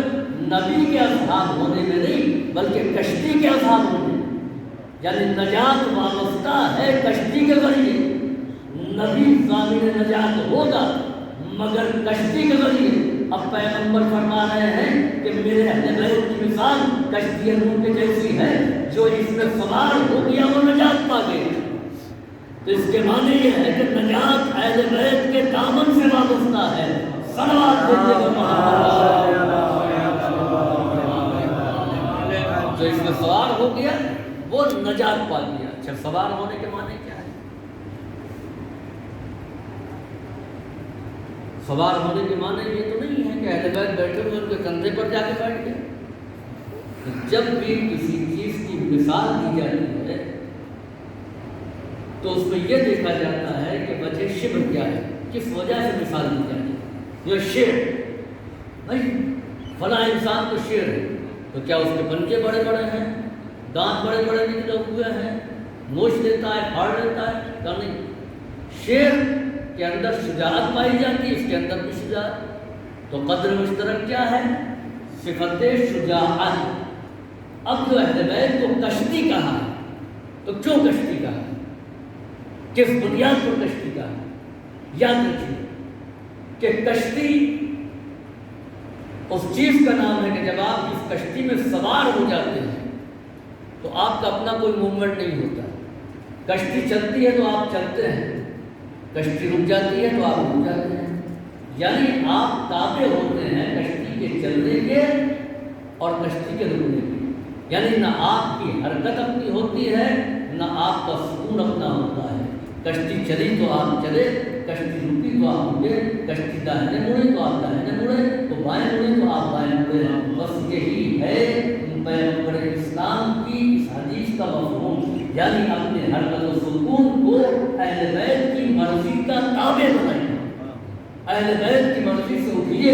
نبی کے اصحاب ہونے میں نہیں بلکہ کشتی کے اصحاب ہونے میں، یعنی نجات وابستہ ہے کشتی کے ذریعے، نبی ضامن نجات ہوگا مگر کشتی کے ذریعے۔ اب پیغمبر فرما رہے ہیں کہ میرے اہل بیت کی مثال کشتی نوح کے جیسی ہے، جو اس میں سوار ہو گیا وہ نجات پا گیا۔ تو اس کے معنی یہ ہے کہ نجات اہل بیت کے دامن سے وابستہ ہے۔ صلوات دیجیے جو اس میں سوار ہو گیا وہ نجات پا گیا۔ اچھا، سوار ہونے کے معنی کیا ہے؟ سوار ہونے کے معنی یہ تو نہیں ہے کہ اہل بیت بیٹھے ہوئے ان کے کندھے پر جا کے بیٹھ گئے۔ جب بھی کسی چیز کی مثال دی جاتی ہے تو اس میں یہ دیکھا جاتا ہے کہ وجہ شبہ کیا ہے، کس وجہ سے مثال دی جاتی ہے۔ جو شیر بھائی فلاں انسان تو شیر ہے، تو کیا اس کے پنجے بڑے بڑے ہیں، دانت بڑے بڑے نکلے ہوئے ہیں، نوچ لیتا ہے، پھاڑ لیتا ہے؟ کیا نہیں، شیر کے اندر شجاعت پائی جاتی ہے، اس کے اندر بھی شجاعت۔ تو قدر مشترک کیا ہے؟ صفت شجاعت۔ اب جو اہل بیت کو کشتی کہا ہے تو کیوں کشتی کہا ہے، کس بنیاد پر کشتی کہا ہے؟ یاد رکھیے کہ کشتی اس چیز کا نام ہے کہ جب آپ اس کشتی میں سوار ہو جاتے ہیں تو آپ کا اپنا کوئی موومنٹ نہیں ہوتا۔ کشتی چلتی ہے تو آپ چلتے ہیں، کشتی رک جاتی ہے تو آپ رک جاتے ہیں، یعنی آپ تابع ہوتے ہیں کشتی کے چلنے کے اور کشتی کے رکنے کے۔ یعنی نہ آپ کی حرکت اپنی ہوتی ہے نہ آپ کا سکون اپنا ہوتا ہے۔ کشتی چلی تو آپ چلے، کشتی رکی تو آپ رکے، کشتی داہنے مڑے تو آپ داہنے مڑے، تو بائیں مڑے تو آپ بائیں مڑے۔ بس یہی ہے پیغمبر اسلام کی اس حدیث کا مفہوم، یعنی اپنے حرکت و سکون کو اہل بیت کی مرضی کا تابع بنائیں۔ اہل بیت کی مرضی سے اٹھیے،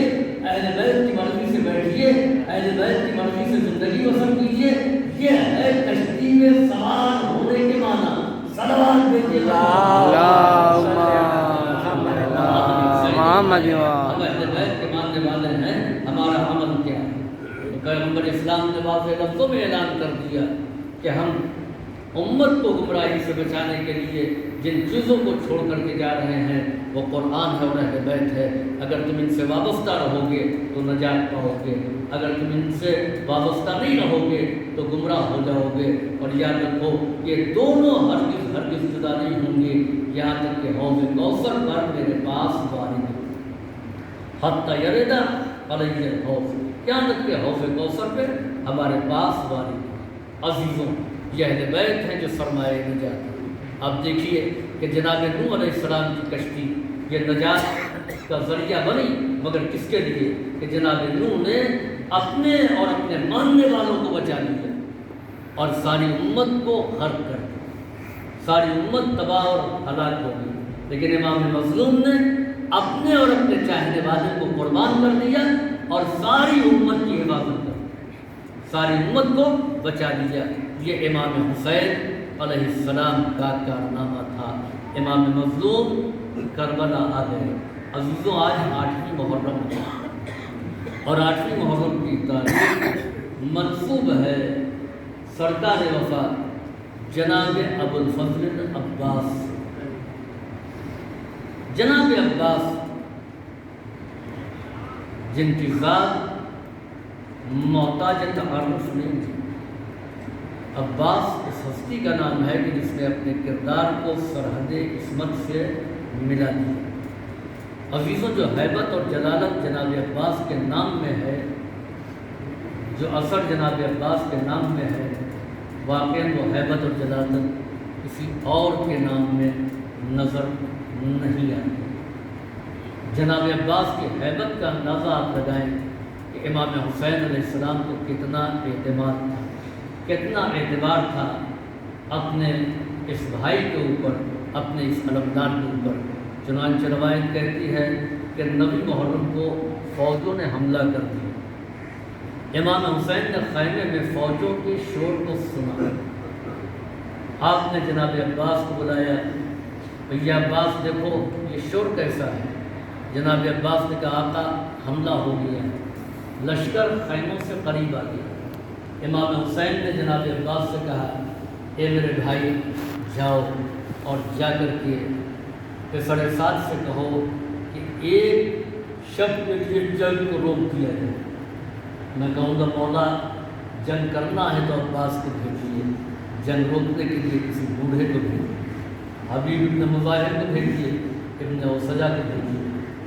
اہل بیت کی مرضی سے بیٹھیے، اہل بیت کی مرضی سے زندگی بسر کیجیے۔ یہ ہے کشتی میں سوار ہونے کے معنی۔ صلوات دیجیے محمد۔ ہم اہل بیت کے ماننے والے ہیں، ہمارا عمل کیا ہے؟ تو پیغمبر اسلام نے واضح لفظوں میں اعلان کر دیا کہ ہم امت کو گمراہی سے بچانے کے لیے جن چیزوں کو چھوڑ کر کے جا رہے ہیں وہ قرآن ہے اور اہل بیت ہے۔ اگر تم ان سے وابستہ رہو گے تو نجات پاؤ گے، اگر تم ان سے وابستہ نہیں رہو گے تو گمراہ ہو جاؤ گے۔ اور یاد رکھو یہ دونوں ہرگز جدا نہیں ہوں گے یہاں تک کہ حوض کوثر پر میرے پاس وارد ہو، حتی یرد علی الحوض، یہاں تک کہ حوض کوثر پہ ہمارے پاس وارد ہو۔ عزیزوں، یہ اہل بیت ہیں جو سرمایہ نجات۔ اب دیکھیے کہ جناب نوح علیہ السلام کی کشتی یہ نجات کا ذریعہ بنی، مگر کس کے لیے؟ کہ جناب نوح نے اپنے اور اپنے ماننے والوں کو بچا لیا اور ساری امت کو غرق کر دیا، ساری امت تباہ اور ہلاک ہو گئی۔ لیکن امام مظلوم نے اپنے اور اپنے چاہنے والے کو قربان کر دیا اور ساری امت کی حفاظت کر دی، ساری امت کو بچا لیا۔ یہ امام حسین علیہ السلام کا کارنامہ تھا۔ امام مظلوم کربلا آ گئے۔ عزیزوں، آج 8ویں محرم ہے اور 8ویں محرم کی تاریخ منسوب ہے سرکار وفا جناب ابوالفضل عباس۔ جناب عباس جن کی ذات محتاج تعارف نہیں تھی، عباس اس ہستی کا نام ہے کہ جس نے اپنے کردار کو سرحد عصمت سے ملا دیا۔ عزیزوں، جو حیبت اور جلالت جناب عباس کے نام میں ہے، جو اثر جناب عباس کے نام میں ہے، واقعاً وہ حیبت اور جلالت کسی اور کے نام میں نظر نہیں آتی۔ جناب عباس کی حیبت کا اندازہ آپ لگائیں کہ امام حسین علیہ السلام کو کتنا اعتماد تھا، کتنا اعتبار تھا اپنے اس بھائی کے اوپر، اپنے اس علمدار کے اوپر۔ چنانچہ روایت کہتی ہے کہ نبی محرم کو فوجوں نے حملہ کر دیا۔ امام حسین نے خیمے میں فوجوں کے شور کو سنا۔ آپ نے جناب عباس کو بلایا، بھیا عباس دیکھو یہ شور کیسا ہے۔ جناب عباس نے کہا آقا حملہ ہو گیا ہے۔ لشکر خیموں سے قریب آ گیا۔ امام حسین نے جناب عباس سے کہا اے میرے بھائی جاؤ اور جا کر کے پسر ساتھ سے کہو کہ ایک شب کے لیے جنگ کو روک دیا جائے۔ میں کہوں گا مولا جنگ کرنا ہے تو عباس کو بھیجیے، جنگ روکنے کے لیے کسی بوڑھے کو بھیجیے، حبیب ابن مظاہر کو بھیجیے، ابن اوسجا کو بھیجیے،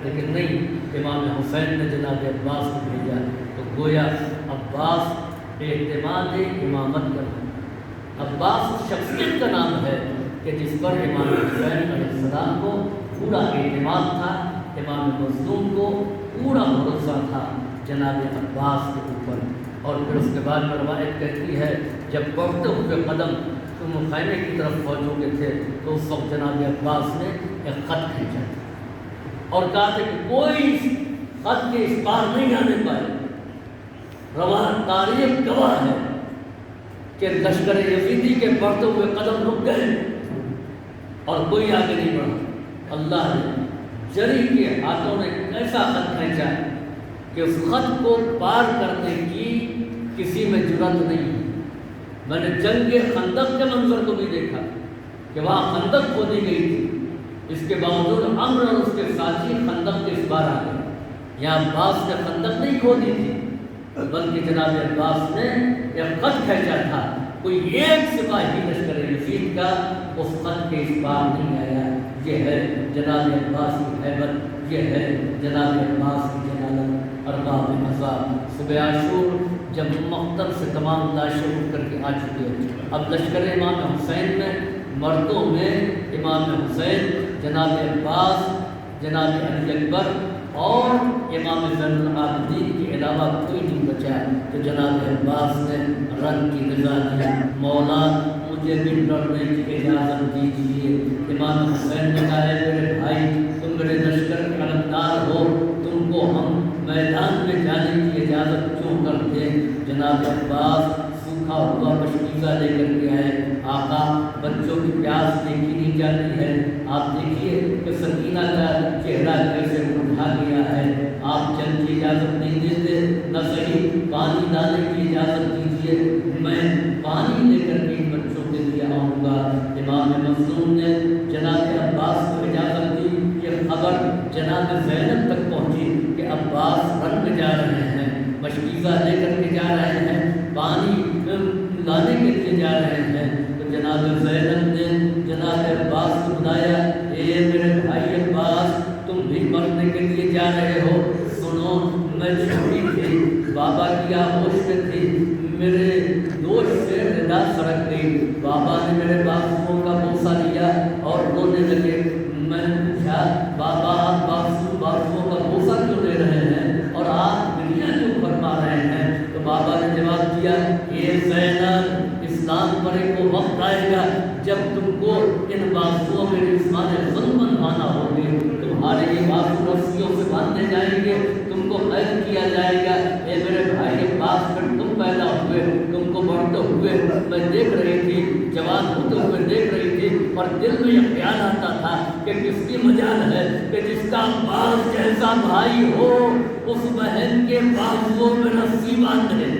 لیکن نہیں، امام حسین نے جناب عباس کو بھیجا تو گویا عباس اعتماد امامت کا نام۔ عباس اس شخصیت کا نام ہے کہ جس پر امام حسین علیہ السلام کو پورا اعتماد تھا، امام مظلوم کو پورا بھروسہ تھا جناب عباس کے اوپر۔ اور پھر اس کے بعد روایت کہتی ہے جب بڑھتے ہوئے قدم تم خیمے کی طرف فوجوں کے تھے تو اس وقت جناب عباس نے ایک خط کھینچا اور کہا تھا کہ کوئی خط کے اس پار نہیں آنے پائے۔ روایت تاریخ گواہ ہے کہ لشکر یزیدی کے بڑھتے ہوئے قدم رک گئے اور کوئی آگے نہیں بڑھا۔ اللہ نے جری کے ہاتھوں نے ایسا خط کھینچا کہ اس خط کو پار کرنے کی کسی میں جرأت نہیں۔ میں نے جنگ خندق کے منظر کو بھی دیکھا کہ وہاں خندق کھودی گئی تھی، اس کے باوجود عمرو اور اس کے ساتھی خندق کے اس بار آ گئے۔ یہاں عباس نے خندق نہیں کھودی تھی بلکہ جناب عباس نے ایک خط کھینچا تھا۔ کوئی ایک سپاہی لشکر یزید کا اس خط کے اس بار نہیں آیا۔ یہ ہے جناب عباس کی حیبت، یہ ہے جناب عباس کی جلالت۔ ارباب مذاق صبح عاشور جب مقتل سے تمام لاشیں اٹھ کر کے آ چکی ہے، اب لشکر امام حسین میں مردوں میں امام حسین، جناب عباس، جناب علی اکبر اور امام زین العابدین کے علاوہ کوئی نہیں بچا۔ تو جناب عباس نے رن کی نگاہ دی، مولا مجھے بھی لڑنے کی اجازت دیجیے۔ امام حسین نے کہا ہے میرے بھائی تم میرے لشکر کے علمدار ہو، تم کو ہم میدان میں جانے کی اجازت کیوں کرتے؟ جناب عباس سوکھا ہوا مشکیزہ لے کر کے آئے۔ آقا بچوں کی پیاس دیکھی نہیں جاتی ہے، آپ دیکھیے کہ سکینہ کا چہرہ کیسے مرجھا گیا ہے، آپ جنگ کی اجازت نہیں دیتے، نہ صحیح پانی لانے کی اجازت دیجیے، میں پانی لے کر کے ان بچوں کے لیے آؤں گا۔ امام مظلوم نے جناب عباس کو اجازت دی۔ یہ خبر جناب زینب تک پہنچی کہ عباس رن میں جا رہے ہیں، مشکیزہ لے کر کے جا رہے ہیں، پانی لانے کے لیے جا رہے ہیں۔ تو جناب زینب نے جناب عباس کو بلایا، اے میرے بھائی عباس تم بھی مرنے کے لیے جا رہے ہو؟ سنو میں چھوٹی تھی، بابا کی آغوش میں تھی، میرے دوش سے ردا سرک گئی، بابا نے میرے بازوؤں کا بوسہ لیا اور رونے لگے۔ میں نے پوچھا بابا آپ بازوؤں کا بوسہ کیوں لے رہے ہیں اور آپ دنیا کیوں فرما رہے ہیں؟ تو بابا نے جواب دیا اے زینب اسلام پر ایک وقت آئے گا جب تم کو ان بازوؤں میں جسمانی ظلم بنوانا ہوگی، تمہارے یہ بازو رسیوں سے باندھے جائیں گے، تم کو قید کیا جائے گا۔ اے میرے بھائی عباس پھر تم پیدا ہوئے، تم کو بڑھتے ہوئے میں دیکھ رہی تھی، جوان ہوتے ہوئے دیکھ رہی تھی، اور دل میں یہ خیال آتا تھا کہ کس کی مجال ہے کہ جس کا عباس جیسا بھائی ہو اس بہن کے بازوؤں میں رسی باندھے۔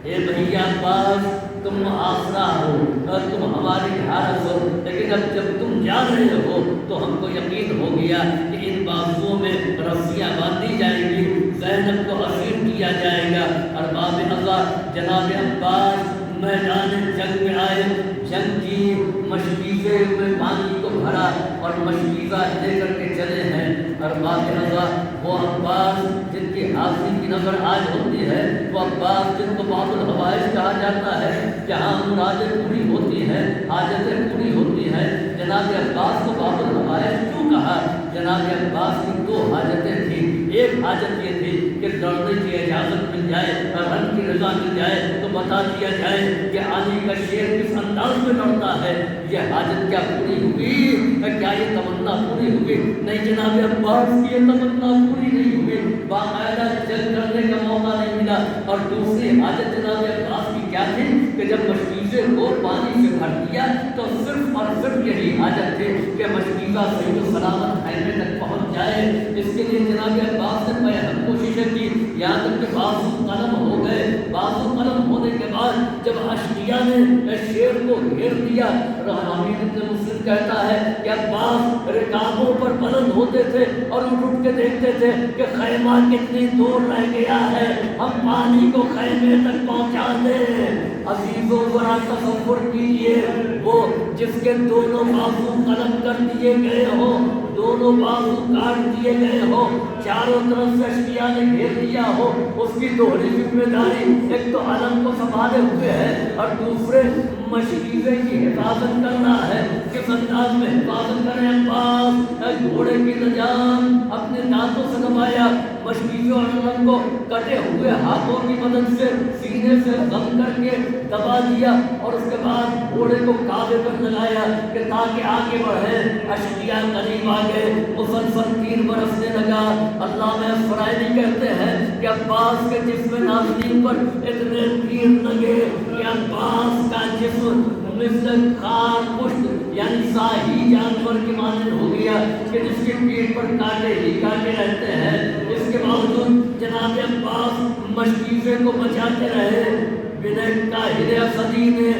اے بھیا عباس تم آسرا ہو اور تم ہماری ڈھارس ہو، لیکن اب جب تم جا رہے ہو تو ہم کو یقین ہو گیا کہ ان بازوؤں میں رسیاں باندھی جائیں گی، زینب کو اسیر کیا جائے گا۔ ارباب ازا جناب عباس میدان جنگ میں آئے، جنگ کی مشکیزیں میں پانی کو بھر بھرا اور مشکیزہ لے کر کے چلے ہیں۔ ارباب نظر وہ عباس جن کی حاضری کی نظر آج ہوتی ہے، وہ عباس جن کو باب الحوائج کہا جاتا ہے، جہاں مرادیں پوری ہوتی ہیں، حاجتیں پوری ہوتی ہیں۔ جناب عباس کو باب الحوائج کیوں کہا؟ جناب عباس کی دو حاجتیں تھیں۔ ایک حاجت یہ تھی کہ لڑنے کی اجازت مل جائے اور رب کی رضا مل جائے تو بتا دیا جائے کہ علی کا شیر کس انداز میں لڑتا ہے۔ یہ حاجت کیا پوری ہوئی؟ کیا یہ تمنا پوری ہوئی؟ نہیں جناب عباس کی یہ تمنا پوری نہیں ہوئی، باقاعدہ جنگ کرنے کا موقع نہیں ملا۔ اور دوسری حاجت جناب عباس کی کیا تھی کہ جب مشکیزے کو پانی سے بھر دیا تو صرف اور صرف یہی حاجت تھی کہ مشکیزہ صحیح و سلامت خیمے تک پہنچ جائے۔ اس کے لیے جناب عباس نے بہت کوششیں کی، یہاں تک کہ بازو قلم ہو گئے۔ بازو قلم ہونے کے بعد جب اشقیاء نے شیر کو گھیر دیا، حمید ابن مسلم کہتا ہے کہ عباس رکابوں پر بلند ہوتے تھے اور اٹھ کے دیکھتے تھے کہ خیمہ کتنی دور رہ گیا ہے، ہم پانی کو خیمے تک پہنچا دیں۔ عزیزوں ذرا تصور کیجئے، وہ جس کے دونوں بازو قلم کر دیے گئے ہوں، دونوں بازو کاٹ دیے گئے ہوں، چاروں طرف سے اشقیاء نے گھیر دیا ہو، اس کی دوہری ذمہ داری ایک تو علم کو سنبھالے ہوئے ہے اور دوسرے مشکیزے کی حفاظت کرنا ہے۔ کس انداز میں حفاظت کریں؟ عباس گھوڑے کی لجام اپنے دانتوں سے دبایا، مشکیزے اور علم کو کٹے ہوئے ہاتھوں کی مدد سے سینے سے ضم کر کے دبا دیا اور اس کے بعد گھوڑے کو کعبے پر لگایا کہ تاکہ آگے بڑھے۔ اشقیاء قریب آ گئے، مسلسل تیر برسنے لگا۔ علامہ اسفرائینی کہتے ہیں کہ عباس کے جسم نازنین پر اتنے تیر لگے کہ عباس کا جسم مثل خار پشت یعنی ساہی جانور کے مانند ہو گیا کہ جس کی پیٹھ پر کانٹے ہی کانٹے رہتے ہیں۔ اس کے باوجود جناب عباس مشکیزے کو بچاتے رہے۔ بن کاہل اسدی نے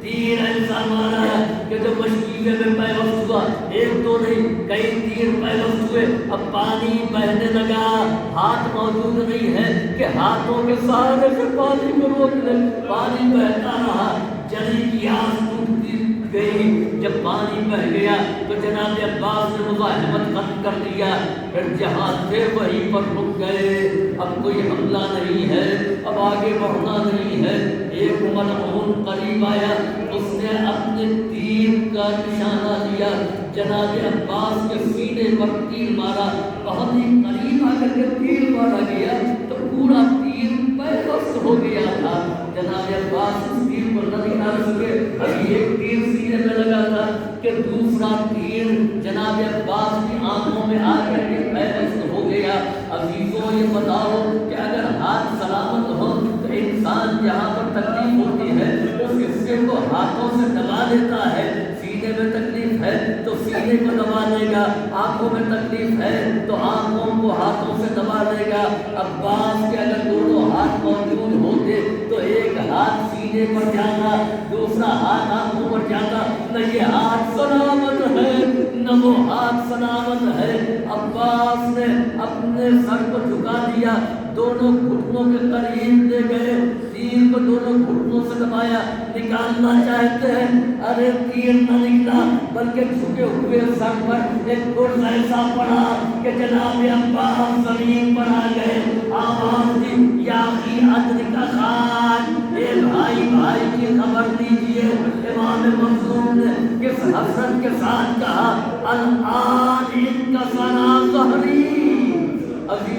تیر ایسا مارا کہ جب مشکیزے میں پیوست ہوا، ایک دو نہیں کئی تیر پیوست ہوئے، اب پانی بہنے لگا۔ ہاتھ موجود نہیں ہے کہ ہاتھوں کے سہارے سے پانی کو روک لے، پانی بہتا رہا، جلی کی آس ٹوٹتی گئی۔ جب پانی بہ گیا تو جناب عباس نے مزاحمت ختم کر دیا، پھر جہاں تھے وہیں پر رک گئے۔ اب کوئی حملہ نہیں ہے، اب آگے بڑھنا نہیں ہے۔ ایک ملعون قریب آیا، اس نے اپنے تیر کا نشانہ لیا، جناب عباس کے سینے پر تیر مارا۔ بہت ہی قریب آ کر کے تیر مارا گیا تو پورا تیر پیوست ہو گیا تھا۔ جناب عباس اس تیر کو نہ نکال سکے، ابھی ایک تیر سینے میں لگا تھا کہ دوسرا تیر جناب عباس کی آنکھوں میں آ کر کے پیوست ہو گیا۔ عزیزوں یہ بتاؤ کہ اگر ہاتھ سلامت ہو تو انسان جہاں پر تکلیف ہوتی ہے اس حصے کو ہاتھوں سے دبا لیتا ہے۔ سینے میں تکلیف ہے تو سینے کو دبا لے گا، آنکھوں میں تکلیف ہے تو آنکھوں کو ہاتھوں سے دبا لے گا۔ عباس کے اگر دونوں ہاتھ موجود ہوتے تو ایک ہاتھ سینے پر جاتا، دوسرا ہاتھ آنکھوں پر جاتا، نہ یہ ہاتھ سلامت ہے نہ وہ ہاتھ سلامت ہے۔ عباس نے اپنے سر کو جھکا دیا، دونوں گھٹنوں کے قریب لے گئے، تیر کو دونوں گھٹنوں سے دبایا، نکالنا چاہتے ہیں، ارے تیر نہ نکلا بلکہ جھکے ہوئے سر پر ایک گرز ایسا پڑا کہ جناب عباس زمین پر آ گئے۔ آواز دی یا اخی ادرک اخاک، اے بھائی بھائی کی خبر دیجئے۔ امام مظلوم نے کس حسرت کے ساتھ کہا، الآن ان کا سلام